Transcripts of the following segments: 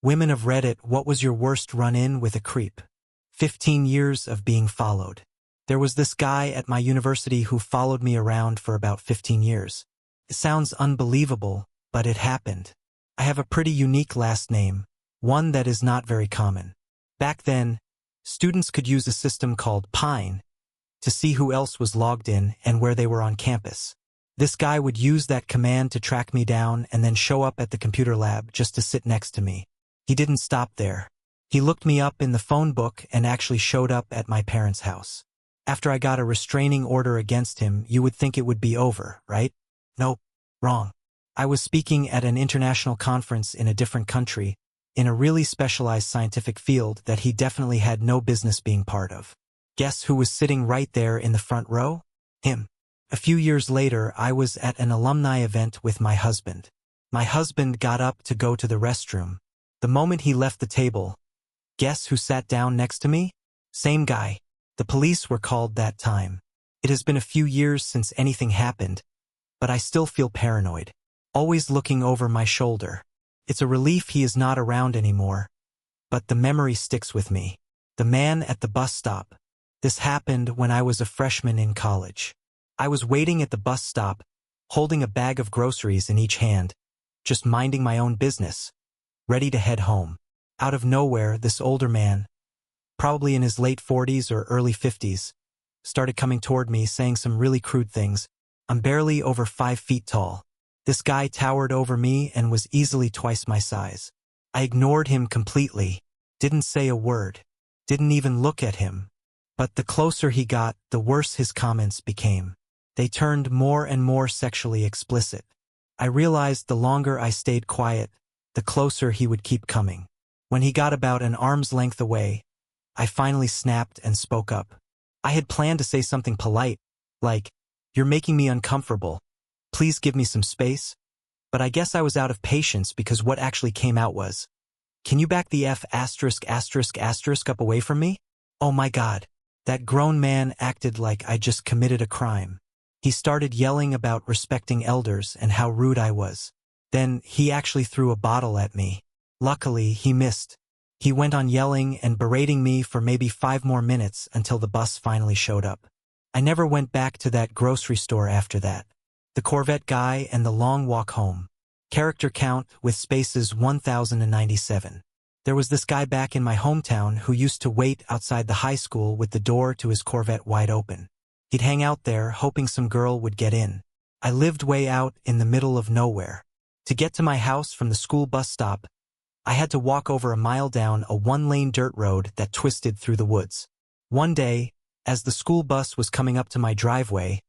Women of Reddit, what was your worst run-in with a creep? 15 years of being followed. There was this guy at my university who followed me around for about 15 years. It sounds unbelievable, but it happened. I have a pretty unique last name, one that is not very common. Back then, students could use a system called Pine to see who else was logged in and where they were on campus. This guy would use that command to track me down and then show up at the computer lab just to sit next to me. He didn't stop there. He looked me up in the phone book and actually showed up at my parents' house. After I got a restraining order against him, you would think it would be over, right? Nope, wrong. I was speaking at an international conference in a different country, in a really specialized scientific field that he definitely had no business being part of. Guess who was sitting right there in the front row? Him. A few years later, I was at an alumni event with my husband. My husband got up to go to the restroom. The moment he left the table, guess who sat down next to me? Same guy. The police were called that time. It has been a few years since anything happened, but I still feel paranoid, always looking over my shoulder. It's a relief he is not around anymore, but the memory sticks with me. The man at the bus stop. This happened when I was a freshman in college. I was waiting at the bus stop, holding a bag of groceries in each hand, just minding my own business, ready to head home. Out of nowhere, this older man, probably in his late 40s or early 50s, started coming toward me saying some really crude things. I'm barely over 5 feet tall. This guy towered over me and was easily twice my size. I ignored him completely, didn't say a word, didn't even look at him. But the closer he got, the worse his comments became. They turned more and more sexually explicit. I realized the longer I stayed quiet, the closer he would keep coming. When he got about an arm's length away, I finally snapped and spoke up. I had planned to say something polite, like, "You're making me uncomfortable. Please give me some space." But I guess I was out of patience because what actually came out was, "Can you back the F*** up away from me?" Oh my God. That grown man acted like I just committed a crime. He started yelling about respecting elders and how rude I was. Then he actually threw a bottle at me. Luckily, he missed. He went on yelling and berating me for maybe 5 more minutes until the bus finally showed up. I never went back to that grocery store after that. The Corvette guy and the long walk home. Character count with spaces 1097. There was this guy back in my hometown who used to wait outside the high school with the door to his Corvette wide open. He'd hang out there hoping some girl would get in. I lived way out in the middle of nowhere. To get to my house from the school bus stop, I had to walk over a mile down a 1-lane dirt road that twisted through the woods. One day, as the school bus was coming up to my driveway,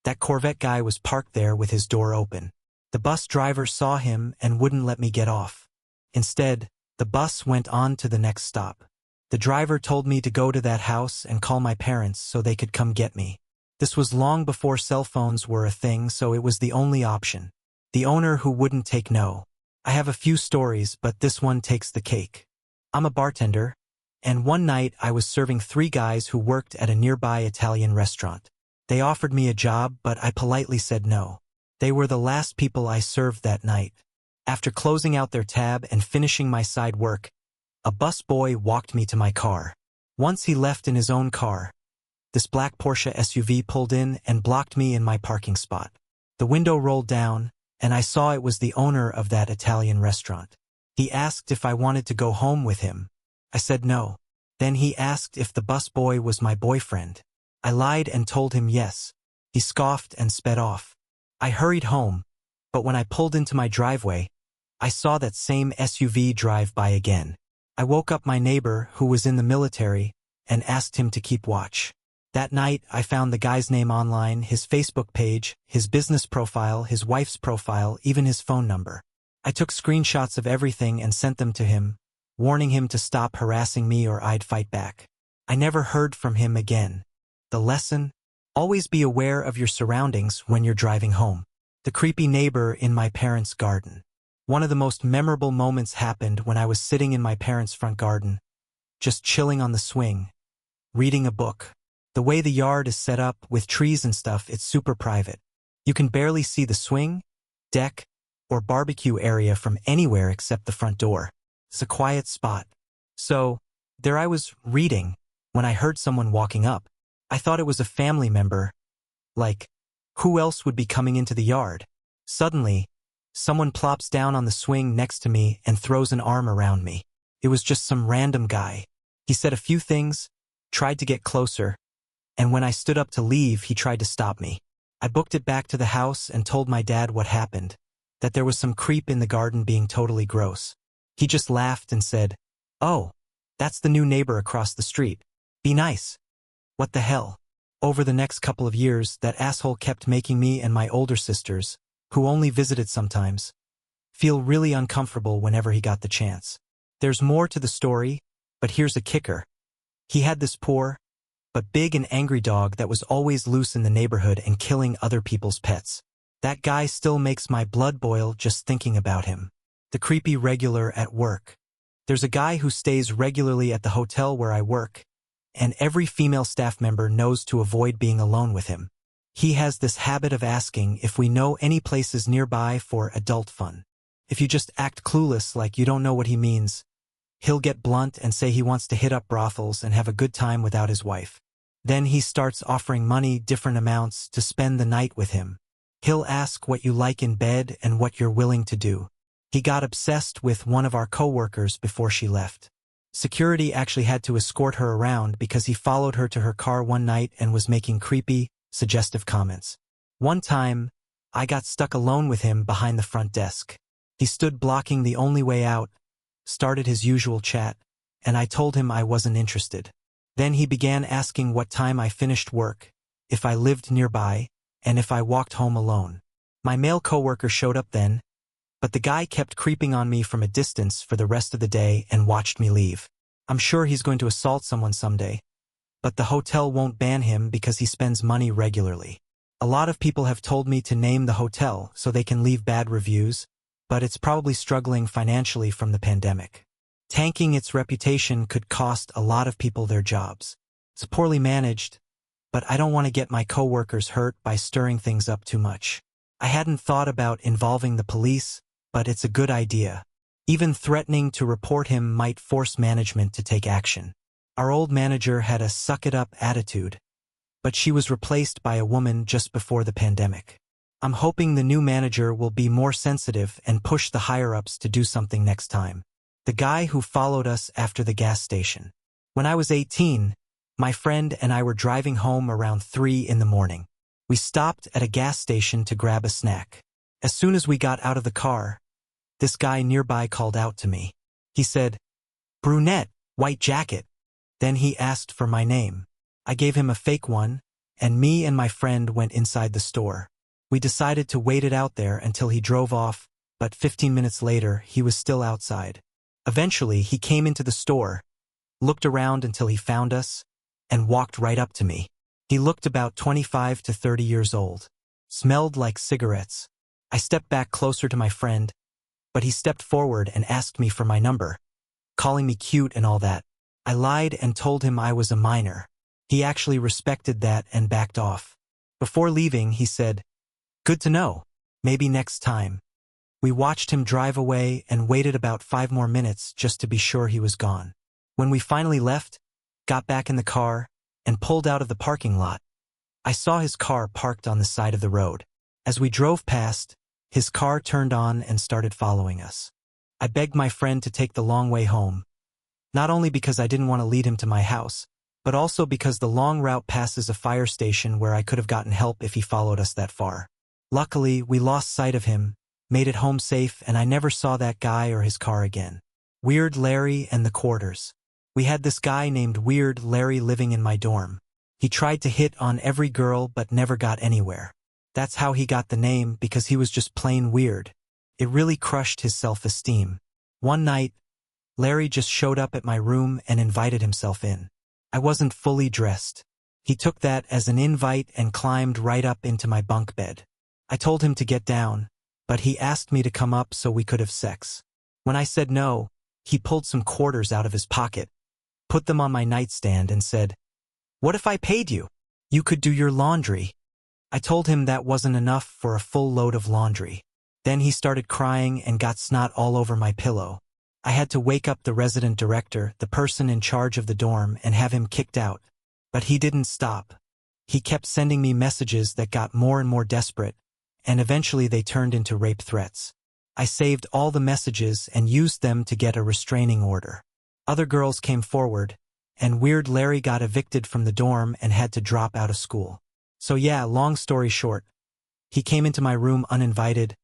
that Corvette guy was parked there with his door open. The bus driver saw him and wouldn't let me get off. Instead, the bus went on to the next stop. The driver told me to go to that house and call my parents so they could come get me. This was long before cell phones were a thing, so it was the only option. The owner who wouldn't take no. I have a few stories, but this one takes the cake. I'm a bartender, and one night I was serving 3 guys who worked at a nearby Italian restaurant. They offered me a job, but I politely said no. They were the last people I served that night. After closing out their tab and finishing my side work, a busboy walked me to my car. Once he left in his own car, this black Porsche SUV pulled in and blocked me in my parking spot. The window rolled down, and I saw it was the owner of that Italian restaurant. He asked if I wanted to go home with him. I said no. Then he asked if the busboy was my boyfriend. I lied and told him yes. He scoffed and sped off. I hurried home, but when I pulled into my driveway, I saw that same SUV drive by again. I woke up my neighbor, who was in the military, and asked him to keep watch. That night, I found the guy's name online, his Facebook page, his business profile, his wife's profile, even his phone number. I took screenshots of everything and sent them to him, warning him to stop harassing me or I'd fight back. I never heard from him again. The lesson? Always be aware of your surroundings when you're driving home. The creepy neighbor in my parents' garden. One of the most memorable moments happened when I was sitting in my parents' front garden, just chilling on the swing, reading a book. The way the yard is set up with trees and stuff, it's super private. You can barely see the swing, deck, or barbecue area from anywhere except the front door. It's a quiet spot. So, there I was reading when I heard someone walking up. I thought it was a family member. Like, who else would be coming into the yard? Suddenly, someone plops down on the swing next to me and throws an arm around me. It was just some random guy. He said a few things, tried to get closer, and when I stood up to leave, he tried to stop me. I booked it back to the house and told my dad what happened, that there was some creep in the garden being totally gross. He just laughed and said, "Oh, that's the new neighbor across the street. Be nice." What the hell? Over the next couple of years, that asshole kept making me and my older sisters, who only visited sometimes, feel really uncomfortable whenever he got the chance. There's more to the story, but here's a kicker. He had this poor, but big and angry dog that was always loose in the neighborhood and killing other people's pets. That guy still makes my blood boil just thinking about him. The creepy regular at work. There's a guy who stays regularly at the hotel where I work, and every female staff member knows to avoid being alone with him. He has this habit of asking if we know any places nearby for adult fun. If you just act clueless like you don't know what he means, he'll get blunt and say he wants to hit up brothels and have a good time without his wife. Then he starts offering money, different amounts, to spend the night with him. He'll ask what you like in bed and what you're willing to do. He got obsessed with one of our coworkers before she left. Security actually had to escort her around because he followed her to her car one night and was making creepy, suggestive comments. One time, I got stuck alone with him behind the front desk. He stood blocking the only way out, started his usual chat, and I told him I wasn't interested. Then he began asking what time I finished work, if I lived nearby, and if I walked home alone. My male coworker showed up then, but the guy kept creeping on me from a distance for the rest of the day and watched me leave. I'm sure he's going to assault someone someday, but the hotel won't ban him because he spends money regularly. A lot of people have told me to name the hotel so they can leave bad reviews, but it's probably struggling financially from the pandemic. Tanking its reputation could cost a lot of people their jobs. It's poorly managed, but I don't want to get my coworkers hurt by stirring things up too much. I hadn't thought about involving the police, but it's a good idea. Even threatening to report him might force management to take action. Our old manager had a suck-it-up attitude, but she was replaced by a woman just before the pandemic. I'm hoping the new manager will be more sensitive and push the higher-ups to do something next time. The guy who followed us after the gas station. When I was 18, my friend and I were driving home around 3 in the morning. We stopped at a gas station to grab a snack. As soon as we got out of the car, this guy nearby called out to me. He said, "Brunette, white jacket." Then he asked for my name. I gave him a fake one, and me and my friend went inside the store. We decided to wait it out there until he drove off, but 15 minutes later, he was still outside. Eventually, he came into the store, looked around until he found us, and walked right up to me. He looked about 25 to 30 years old, smelled like cigarettes. I stepped back closer to my friend, but he stepped forward and asked me for my number, calling me cute and all that. I lied and told him I was a minor. He actually respected that and backed off. Before leaving, he said, "Good to know. Maybe next time." We watched him drive away and waited about 5 more minutes just to be sure he was gone. When we finally left, got back in the car, and pulled out of the parking lot, I saw his car parked on the side of the road. As we drove past, his car turned on and started following us. I begged my friend to take the long way home, not only because I didn't want to lead him to my house, but also because the long route passes a fire station where I could have gotten help if he followed us that far. Luckily, we lost sight of him, made it home safe, and I never saw that guy or his car again. Weird Larry and the Quarters. We had this guy named Weird Larry living in my dorm. He tried to hit on every girl but never got anywhere. That's how he got the name, because he was just plain weird. It really crushed his self-esteem. One night, Larry just showed up at my room and invited himself in. I wasn't fully dressed. He took that as an invite and climbed right up into my bunk bed. I told him to get down, but he asked me to come up so we could have sex. When I said no, he pulled some quarters out of his pocket, put them on my nightstand, and said, "What if I paid you? You could do your laundry." I told him that wasn't enough for a full load of laundry. Then he started crying and got snot all over my pillow. I had to wake up the resident director, the person in charge of the dorm, and have him kicked out. But he didn't stop. He kept sending me messages that got more and more desperate, and eventually they turned into rape threats. I saved all the messages and used them to get a restraining order. Other girls came forward, and Weird Larry got evicted from the dorm and had to drop out of school. So yeah, long story short, he came into my room uninvited,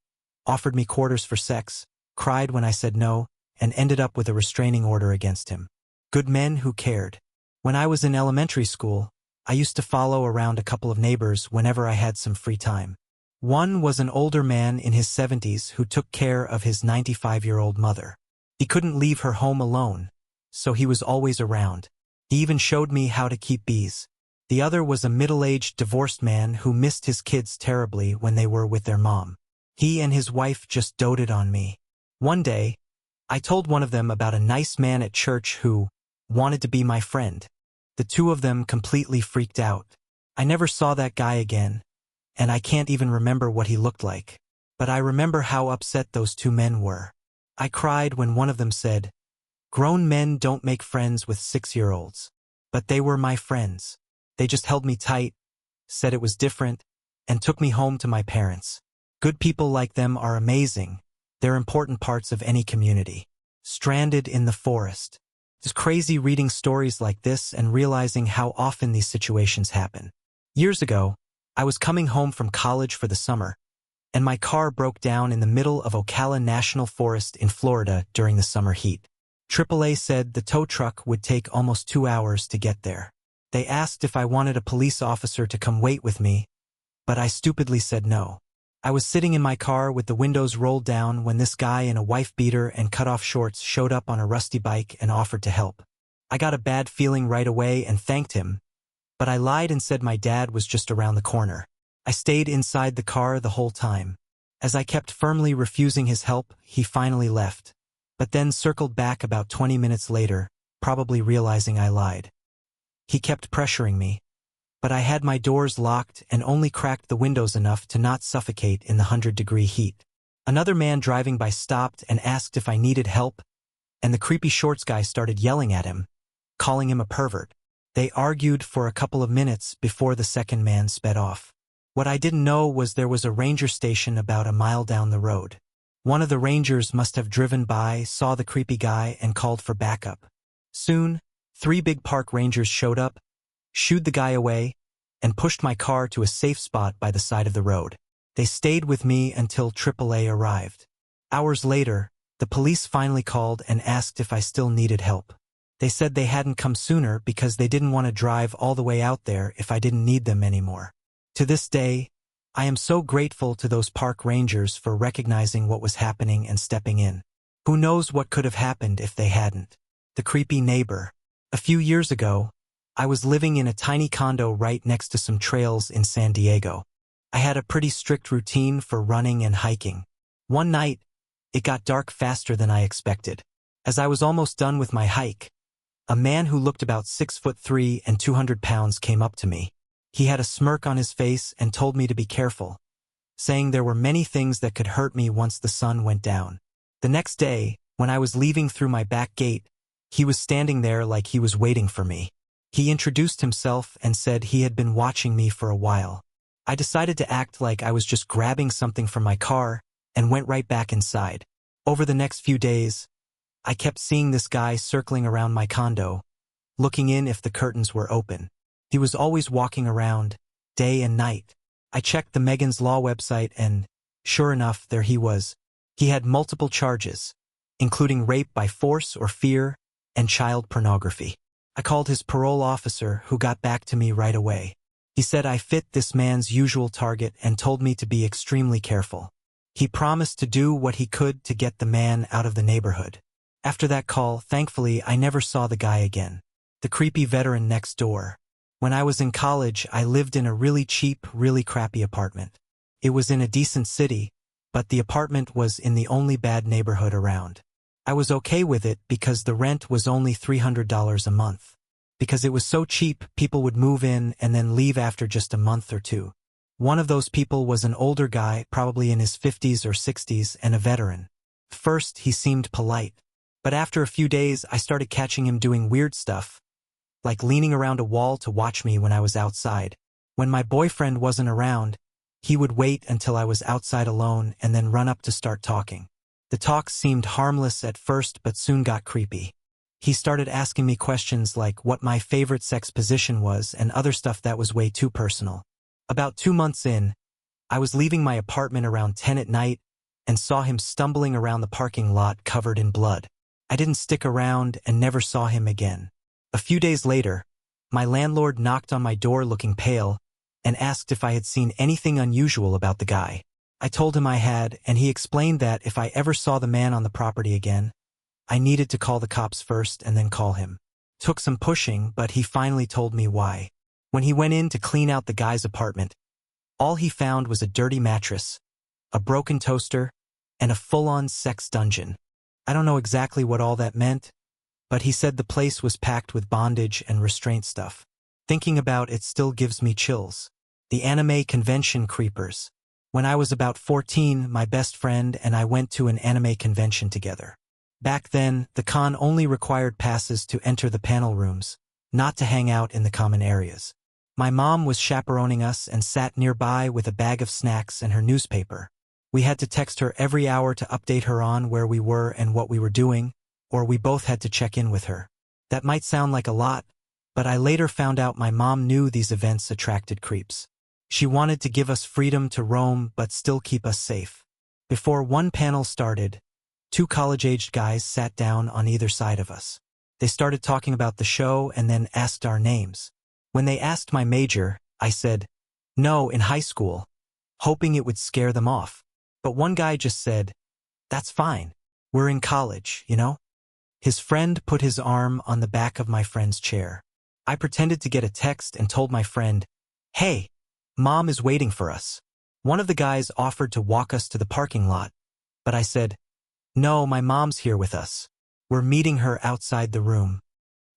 offered me quarters for sex, cried when I said no, and ended up with a restraining order against him. Good men who cared. When I was in elementary school, I used to follow around a couple of neighbors whenever I had some free time. One was an older man in his 70s who took care of his 95-year-old mother. He couldn't leave her home alone, so he was always around. He even showed me how to keep bees. The other was a middle-aged divorced man who missed his kids terribly when they were with their mom. He and his wife just doted on me. One day, I told one of them about a nice man at church who wanted to be my friend. The two of them completely freaked out. I never saw that guy again, and I can't even remember what he looked like. But I remember how upset those two men were. I cried when one of them said, "Grown men don't make friends with 6-year-olds. But they were my friends. They just held me tight, said it was different, and took me home to my parents." Good people like them are amazing. They're important parts of any community. Stranded in the forest. It's crazy reading stories like this and realizing how often these situations happen. Years ago, I was coming home from college for the summer, and my car broke down in the middle of Ocala National Forest in Florida during the summer heat. AAA said the tow truck would take almost 2 hours to get there. They asked if I wanted a police officer to come wait with me, but I stupidly said no. I was sitting in my car with the windows rolled down when this guy in a wife beater and cut-off shorts showed up on a rusty bike and offered to help. I got a bad feeling right away and thanked him, but I lied and said my dad was just around the corner. I stayed inside the car the whole time. As I kept firmly refusing his help, he finally left, but then circled back about 20 minutes later, probably realizing I lied. He kept pressuring me, but I had my doors locked and only cracked the windows enough to not suffocate in the 100-degree heat. Another man driving by stopped and asked if I needed help, and the creepy shorts guy started yelling at him, calling him a pervert. They argued for a couple of minutes before the second man sped off. What I didn't know was there was a ranger station about a mile down the road. One of the rangers must have driven by, saw the creepy guy, and called for backup. Soon, 3 big park rangers showed up, shooed the guy away, and pushed my car to a safe spot by the side of the road. They stayed with me until AAA arrived. Hours later, the police finally called and asked if I still needed help. They said they hadn't come sooner because they didn't want to drive all the way out there if I didn't need them anymore. To this day, I am so grateful to those park rangers for recognizing what was happening and stepping in. Who knows what could have happened if they hadn't. The creepy neighbor. A few years ago, I was living in a tiny condo right next to some trails in San Diego. I had a pretty strict routine for running and hiking. One night, it got dark faster than I expected. As I was almost done with my hike, a man who looked about 6'3" and 200 pounds came up to me. He had a smirk on his face and told me to be careful, saying there were many things that could hurt me once the sun went down. The next day, when I was leaving through my back gate, he was standing there like he was waiting for me. He introduced himself and said he had been watching me for a while. I decided to act like I was just grabbing something from my car and went right back inside. Over the next few days, I kept seeing this guy circling around my condo, looking in if the curtains were open. He was always walking around, day and night. I checked the Megan's Law website and, sure enough, there he was. He had multiple charges, including rape by force or fear and child pornography. I called his parole officer, who got back to me right away. He said I fit this man's usual target and told me to be extremely careful. He promised to do what he could to get the man out of the neighborhood. After that call, thankfully, I never saw the guy again. The creepy veteran next door. When I was in college, I lived in a really cheap, really crappy apartment. It was in a decent city, but the apartment was in the only bad neighborhood around. I was okay with it because the rent was only $300 a month. Because it was so cheap, people would move in and then leave after just a month or two. One of those people was an older guy, probably in his 50s or 60s, and a veteran. First, he seemed polite. But after a few days, I started catching him doing weird stuff, like leaning around a wall to watch me when I was outside. When my boyfriend wasn't around, he would wait until I was outside alone and then run up to start talking. The talks seemed harmless at first but soon got creepy. He started asking me questions like what my favorite sex position was and other stuff that was way too personal. About 2 months in, I was leaving my apartment around 10 at night and saw him stumbling around the parking lot covered in blood. I didn't stick around and never saw him again. A few days later, my landlord knocked on my door looking pale and asked if I had seen anything unusual about the guy. I told him I had, and he explained that if I ever saw the man on the property again, I needed to call the cops first and then call him. Took some pushing, but he finally told me why. When he went in to clean out the guy's apartment, all he found was a dirty mattress, a broken toaster, and a full-on sex dungeon. I don't know exactly what all that meant, but he said the place was packed with bondage and restraint stuff. Thinking about it still gives me chills. The anime convention creepers. When I was about 14, my best friend and I went to an anime convention together. Back then, the con only required passes to enter the panel rooms, not to hang out in the common areas. My mom was chaperoning us and sat nearby with a bag of snacks and her newspaper. We had to text her every hour to update her on where we were and what we were doing, or we both had to check in with her. That might sound like a lot, but I later found out my mom knew these events attracted creeps. She wanted to give us freedom to roam but still keep us safe. Before one panel started, 2 college-aged guys sat down on either side of us. They started talking about the show and then asked our names. When they asked my major, I said, "No, in high school," hoping it would scare them off. But one guy just said, "That's fine. We're in college, you know?" His friend put his arm on the back of my friend's chair. I pretended to get a text and told my friend, "Hey, Mom is waiting for us." One of the guys offered to walk us to the parking lot, but I said, "No, my mom's here with us. We're meeting her outside the room."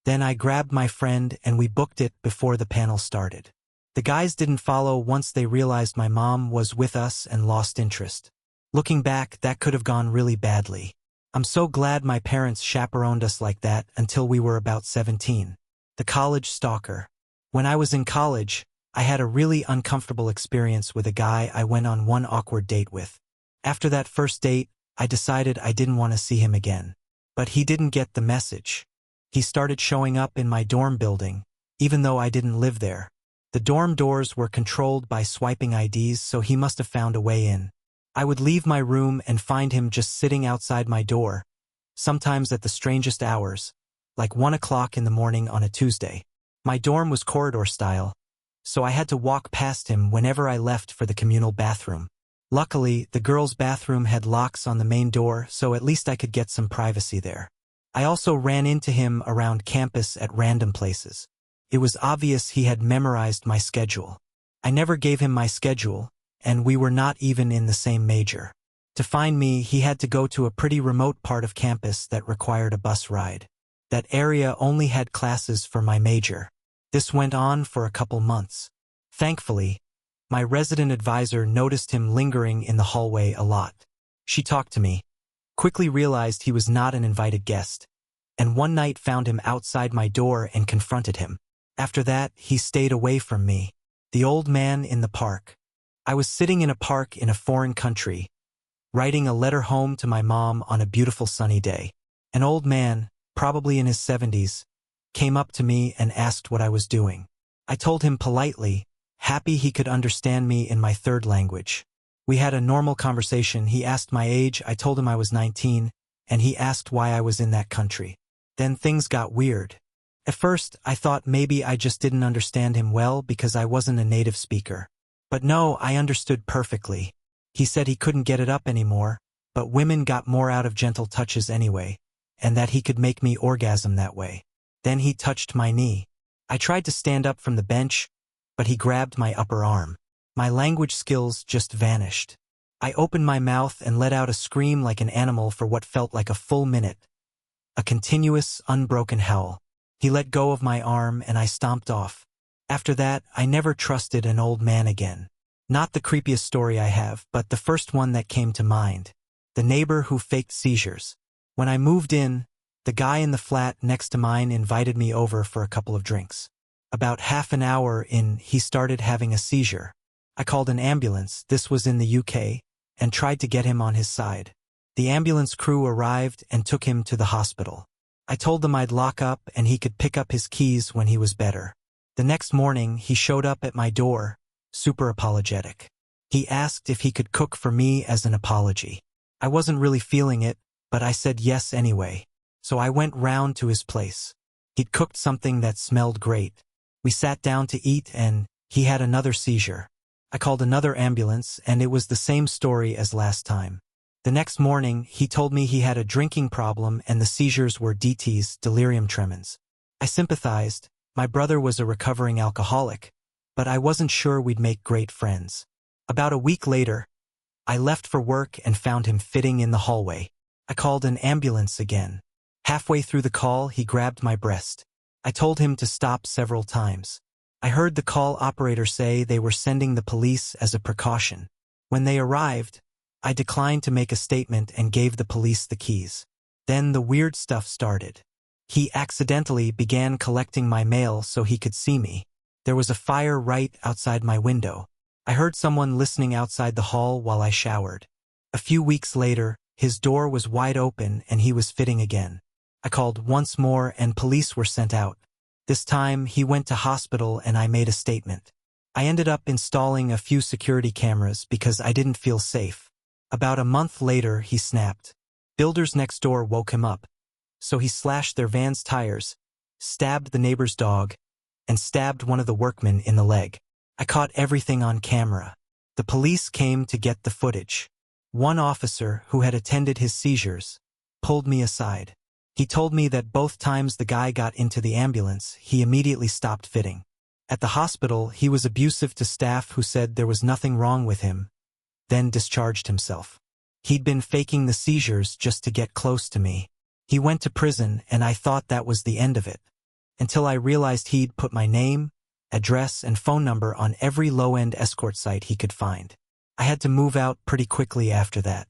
Then I grabbed my friend and we booked it before the panel started. The guys didn't follow once they realized my mom was with us and lost interest. Looking back, that could have gone really badly. I'm so glad my parents chaperoned us like that until we were about 17. The college stalker. When I was in college, I had a really uncomfortable experience with a guy I went on one awkward date with. After that first date, I decided I didn't want to see him again. But he didn't get the message. He started showing up in my dorm building, even though I didn't live there. The dorm doors were controlled by swiping IDs, so he must have found a way in. I would leave my room and find him just sitting outside my door, sometimes at the strangest hours, like 1 o'clock in the morning on a Tuesday. My dorm was corridor style, so I had to walk past him whenever I left for the communal bathroom. Luckily, the girls' bathroom had locks on the main door, so at least I could get some privacy there. I also ran into him around campus at random places. It was obvious he had memorized my schedule. I never gave him my schedule, and we were not even in the same major. To find me, he had to go to a pretty remote part of campus that required a bus ride. That area only had classes for my major. This went on for a couple months. Thankfully, my resident advisor noticed him lingering in the hallway a lot. She talked to me, quickly realized he was not an invited guest, and one night found him outside my door and confronted him. After that, he stayed away from me. The old man in the park. I was sitting in a park in a foreign country, writing a letter home to my mom on a beautiful sunny day. An old man, probably in his 70s, came up to me and asked what I was doing. I told him politely, happy he could understand me in my third language. We had a normal conversation. He asked my age, I told him I was 19, and he asked why I was in that country. Then things got weird. At first, I thought maybe I just didn't understand him well because I wasn't a native speaker. But no, I understood perfectly. He said he couldn't get it up anymore, but women got more out of gentle touches anyway, and that he could make me orgasm that way. Then he touched my knee. I tried to stand up from the bench, but he grabbed my upper arm. My language skills just vanished. I opened my mouth and let out a scream like an animal for what felt like a full minute. A continuous, unbroken howl. He let go of my arm and I stomped off. After that, I never trusted an old man again. Not the creepiest story I have, but the first one that came to mind. The neighbor who faked seizures. When I moved in, The guy in the flat next to mine invited me over for a couple of drinks. About half an hour in, he started having a seizure. I called an ambulance, this was in the UK, and tried to get him on his side. The ambulance crew arrived and took him to the hospital. I told them I'd lock up and he could pick up his keys when he was better. The next morning, he showed up at my door, super apologetic. He asked if he could cook for me as an apology. I wasn't really feeling it, but I said yes anyway. So I went round to his place. He'd cooked something that smelled great. We sat down to eat and he had another seizure. I called another ambulance and it was the same story as last time. The next morning, he told me he had a drinking problem and the seizures were DTs, delirium tremens. I sympathized. My brother was a recovering alcoholic, but I wasn't sure we'd make great friends. About a week later, I left for work and found him fitting in the hallway. I called an ambulance again. Halfway through the call, he grabbed my breast. I told him to stop several times. I heard the call operator say they were sending the police as a precaution. When they arrived, I declined to make a statement and gave the police the keys. Then the weird stuff started. He accidentally began collecting my mail so he could see me. There was a fire right outside my window. I heard someone listening outside the hall while I showered. A few weeks later, his door was wide open and he was fitting again. I called once more and police were sent out. This time, he went to hospital and I made a statement. I ended up installing a few security cameras because I didn't feel safe. About a month later, he snapped. Builders next door woke him up. So he slashed their van's tires, stabbed the neighbor's dog, and stabbed one of the workmen in the leg. I caught everything on camera. The police came to get the footage. One officer, who had attended his seizures, pulled me aside. He told me that both times the guy got into the ambulance, he immediately stopped fitting. At the hospital, he was abusive to staff who said there was nothing wrong with him, then discharged himself. He'd been faking the seizures just to get close to me. He went to prison and I thought that was the end of it, until I realized he'd put my name, address, and phone number on every low-end escort site he could find. I had to move out pretty quickly after that.